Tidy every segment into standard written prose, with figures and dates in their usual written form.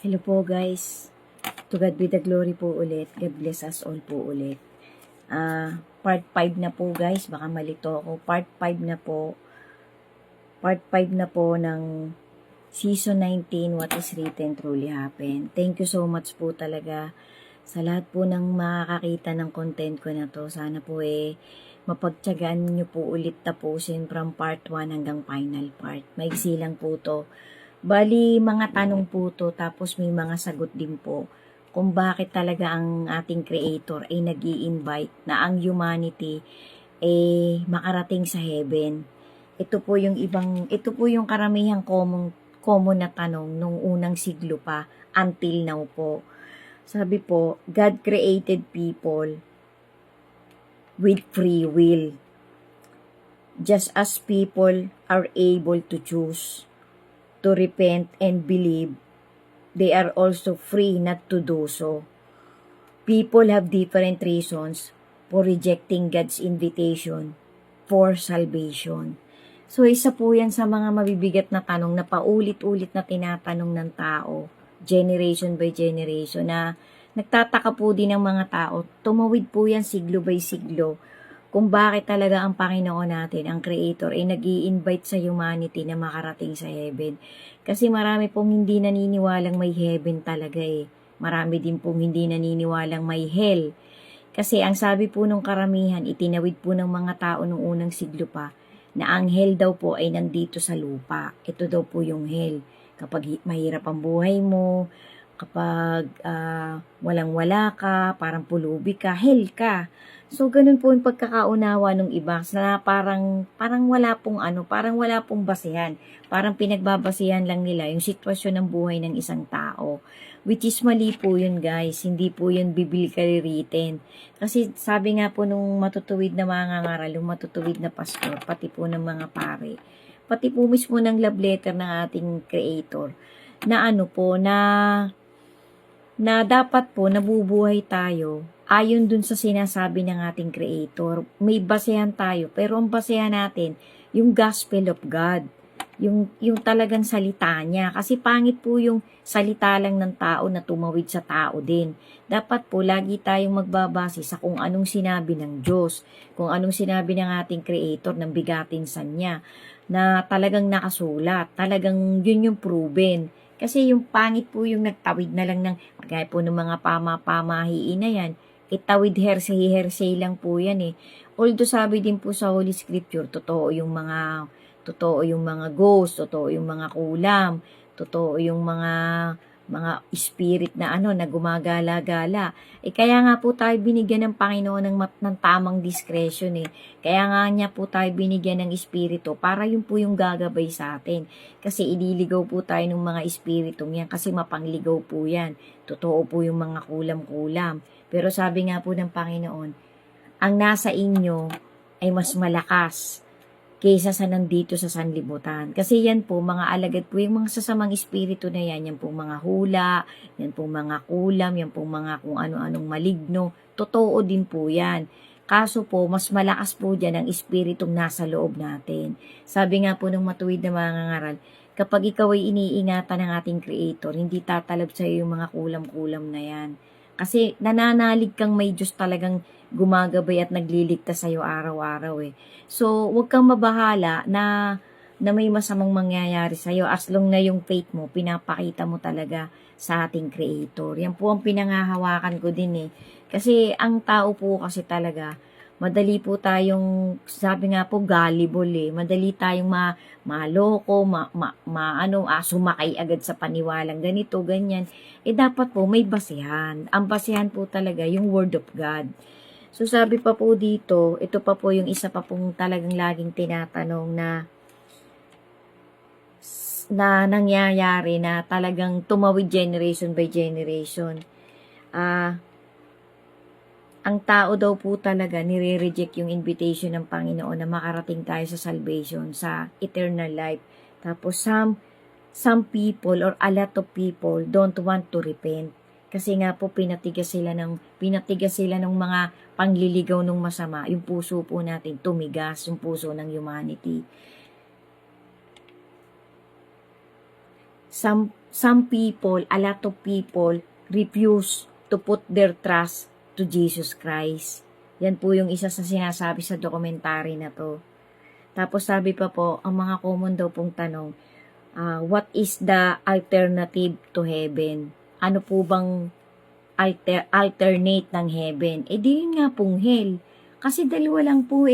Hello po guys. To God be the glory po ulit. God bless us all po ulit. Part 5 na po guys. Baka malito ako. Part 5 na po. Part 5 na po ng Season 19, What is Written Truly Happened. Thank you so much po talaga sa lahat po ng makakakita ng content ko na to. Sana po mapagtyagaan nyo po ulit tapusin from part 1 hanggang final part. Maigsi lang po to. Bali, mga tanong po to, tapos may mga sagot din po kung bakit talaga ang ating creator ay nag-i-invite na ang humanity makarating sa heaven. Ito po yung karamihang common na tanong nung unang siglo pa until now po. Sabi po, God created people with free will. Just as people are able to choose to repent and believe, they are also free not to do so. People have different reasons for rejecting God's invitation for salvation. So, isa po yan sa mga mabibigat na tanong na paulit-ulit na tinatanong ng tao, generation by generation, na nagtataka po din ng mga tao. Tumawid po yan siglo by siglo kung bakit talaga ang Panginoon natin, ang Creator, ay nag-i-invite sa humanity na makarating sa heaven. Kasi marami pong hindi naniniwalang may heaven talaga Marami din pong hindi naniniwalang may hell. Kasi ang sabi po nung karamihan, itinawid po ng mga tao nung unang siglo pa, na ang hell daw po ay nandito sa lupa. Ito daw po yung hell. Kapag mahirap ang buhay mo, kapag walang-wala ka, parang pulubi ka, hell ka. So, ganun po yung pagkakaunawa ng iba na parang wala pong basehan. Parang pinagbabasihan lang nila yung sitwasyon ng buhay ng isang tao. Which is mali po yun guys, hindi po yun biblically written. Kasi sabi nga po nung matutuwid na mga ngaral, yung matutuwid na pastor, pati po ng mga pare, pati po mismo ng love letter ng ating Creator, na na dapat po nabubuhay tayo ayon dun sa sinasabi ng ating Creator. May basehan tayo, pero ang basehan natin, yung gospel of God. Yung talagang salita niya. Kasi pangit po yung salita lang ng tao na tumawid sa tao din. Dapat po lagi tayong magbabase sa kung anong sinabi ng Diyos, kung anong sinabi ng ating Creator ng bigatin sa niya, na talagang nakasulat, talagang yun yung proven. Kasi yung pangit po yung nagtawid na lang ng, kagaya po ng mga pamahiin na yan, itawid hersey lang po yan Although sabi din po sa Holy Scripture, totoo yung mga ghost, totoo yung mga kulam, totoo yung mga spirit na na gumagala-gala. Kaya nga po tayo binigyan ng Panginoon ng tamang discretion Kaya nga niya po tayo binigyan ng espiritu para yun po yung gagabay sa atin. Kasi ililigaw po tayo ng mga espiritong yan kasi mapangligaw po yan. Totoo po yung mga kulam-kulam. Pero sabi nga po ng Panginoon, ang nasa inyo ay mas malakas kaysa sa nandito sa sanlibutan. Kasi yan po, mga alagad po, yung mga sasamang espiritu na yan po mga hula, yan po mga kulam, yan po mga kung ano-anong maligno, totoo din po yan. Kaso po, mas malakas po dyan ang espiritong nasa loob natin. Sabi nga po ng matuwid na mga ngaral, kapag ikaw ay iniingatan ng ating Creator, hindi tatalab sa iyo yung mga kulam-kulam na yan. Kasi nananalig kang may Diyos talagang gumagabay at nagliligtas sa'yo araw-araw So, huwag kang mabahala na may masamang mangyayari sa'yo as long na yung faith mo, pinapakita mo talaga sa ating Creator. Yan po ang pinangahawakan ko din Kasi ang tao po kasi talaga, madali po tayong, sabi nga po, gullible Madali tayong maloko, sumakay agad sa paniwalang ganito, ganyan. Dapat po may basehan. Ang basehan po talaga yung Word of God. So, sabi pa po dito, ito pa po yung isa pa pong talagang laging tinatanong na nangyayari na talagang tumawid generation by generation. Ang tao daw po talaga nire-reject yung invitation ng Panginoon na makarating tayo sa salvation, sa eternal life. Tapos some people or a lot of people don't want to repent. Kasi nga po pinatigas sila ng mga pangliligaw ng masama. Yung puso po natin tumigas, yung puso ng humanity. some people, a lot of people, refuse to put their trust to Jesus Christ. Yan po yung isa sa sinasabi sa documentary na to. Tapos sabi pa po, ang mga common daw pong tanong, what is the alternative to heaven? Ano po bang alternate ng heaven? Di yun nga pong hell. Kasi dalawa lang po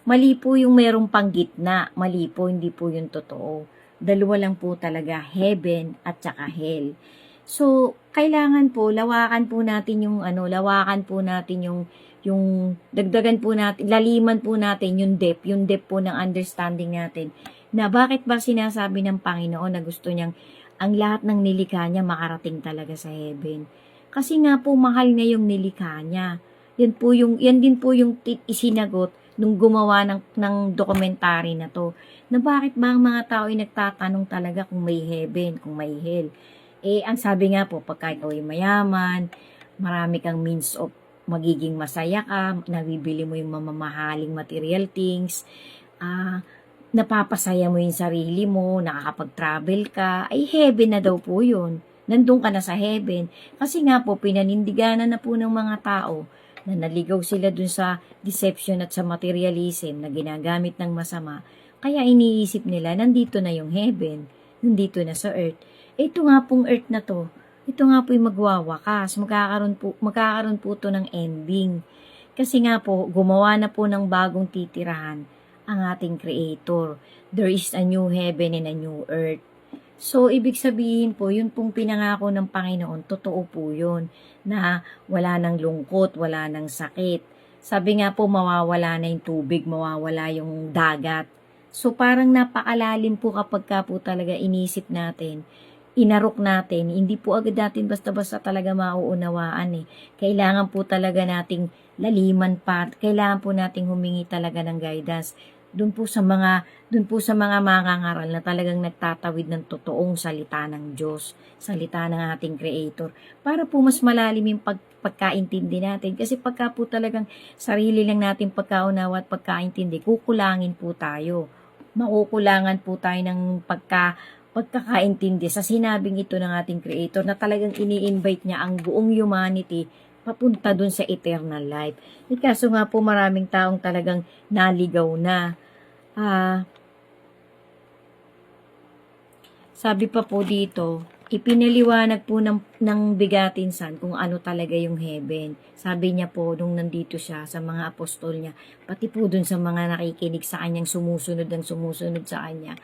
Mali po yung merong pang gitna. Mali po, hindi po yung totoo. Dalawa lang po talaga, heaven at saka hell. So, kailangan po, lawakan po natin yung dagdagan po natin, laliman po natin yung depth po ng understanding natin na bakit ba sinasabi ng Panginoon na gusto niyang ang lahat ng nilikha niya makarating talaga sa heaven. Kasi nga po mahal niya yung nilikha niya. Yan din po yung isinagot nung gumawa ng dokumentary na to. Na bakit ba ang mga tao ay nagtatanong talaga kung may heaven, kung may hell. Ang sabi nga po, pagka ikaw ay mayaman, marami kang means of magiging masaya ka, nabibili mo yung mamamahaling material things, napapasaya mo yung sarili mo, nakakapag-travel ka, ay heaven na daw po yun. Nandun ka na sa heaven. Kasi nga po, pinanindiganan na po ng mga tao na naligaw sila dun sa deception at sa materialism na ginagamit ng masama. Kaya iniisip nila, nandito na yung heaven, nandito na sa earth. Ito nga pong earth na to, ito nga po yung magwawakas, magkakaroon po to ng ending. Kasi nga po, gumawa na po ng bagong titirahan ang ating Creator. There is a new heaven and a new earth. So, ibig sabihin po, yun pong pinangako ng Panginoon, totoo po yun, na wala nang lungkot, wala nang sakit. Sabi nga po, mawawala na yung tubig, mawawala yung dagat. So, parang napakalalim po kapag ka po talaga inisip natin, inarok natin, hindi po agad natin basta-basta talaga mauunawaan Kailangan po talaga nating laliman pa, kailangan po nating humingi talaga ng guidance. Doon po sa mga mangangaral na talagang nagtatawid ng totoong salita ng Diyos, salita ng ating Creator, para po mas malalim yung pagkaintindi natin. Kasi pagka po talagang sarili lang natin pagkaunawa at pagkaintindi, kukulangin po tayo. Makukulangan po tayo ng pagkakaintindi sa sinabing ito ng ating Creator na talagang ini-invite niya ang buong humanity papunta dun sa eternal life. Kaso nga po maraming taong talagang naligaw na. Sabi pa po dito, ipinaliwanag po ng bigatinsan kung ano talaga yung heaven. Sabi niya po nung nandito siya sa mga apostol niya, pati po dun sa mga nakikinig sa kanyang sumusunod sa kanya.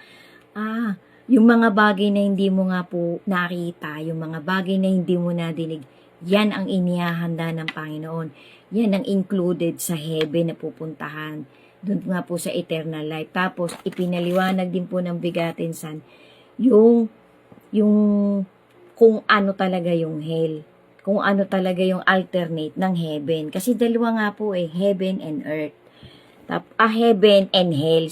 Yung mga bagay na hindi mo nga po nakita, yung mga bagay na hindi mo nadinig, yan ang inihahanda ng Panginoon. Yan ang included sa heaven na pupuntahan. Doon nga po sa eternal life. Tapos, ipinaliwanag din po ng bigatinsan yung kung ano talaga yung hell. Kung ano talaga yung alternate ng heaven. Kasi dalawa nga po heaven and earth. Heaven and hell,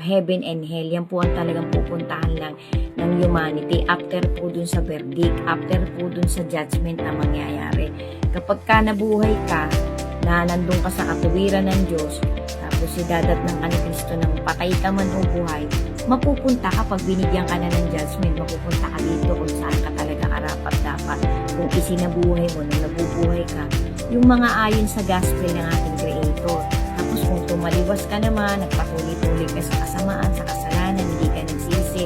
heaven and hell, yan po ang talagang pupuntahan lang ng humanity after po dun sa verdict, after po dun sa judgment na mangyayari. Kapag ka nabuhay ka, na nandun ka sa katuwiran ng Diyos, tapos idadatnan ka ni Kristo ng patay ka man o buhay, mapupunta ka pag binigyan ka na ng judgment, mapupunta ka dito kung saan ka talaga karapat-dapat. Kung isinabuhay mo, nung nabubuhay ka, yung mga ayon sa gospel ng ating Creator. Tapos kung tumaliwas ka naman, nagpatuloy-tuloy ka sa kasamaan, sa kasalanan, hindi ka nagsisi,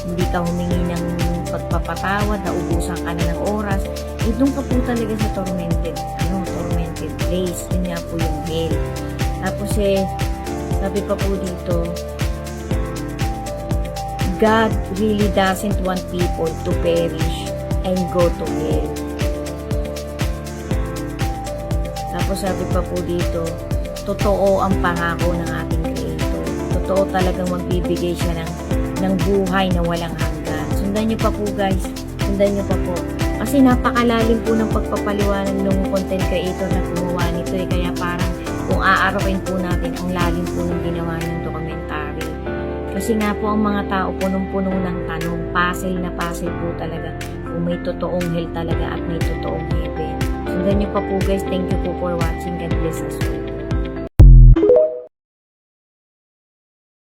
hindi ka humingi ng pagpapatawad, naubusan ka na ng oras, doon ka po talaga sa tormented place. Yun nga po yung hell. Tapos sabi pa po dito, God really doesn't want people to perish and go to hell. Tapos sabi pa po dito, totoo ang pangako ng ating Creator. Totoo talagang magbibigay siya ng buhay na walang hanggan. Sundan niyo pa po guys. Sundan niyo pa po. Kasi napakalalim po ng pagpapaliwanag ng content creator na gumawa nito Kaya parang kung aarokin po natin, ang lalim po ng ginawa ng documentary. Kasi nga po ang mga tao punong-punong ng tanong. Puzzle na puzzle po talaga. Kung may totoong hell talaga at may totoong heaven. Sundan niyo pa po guys. Thank you po for watching. God bless us all.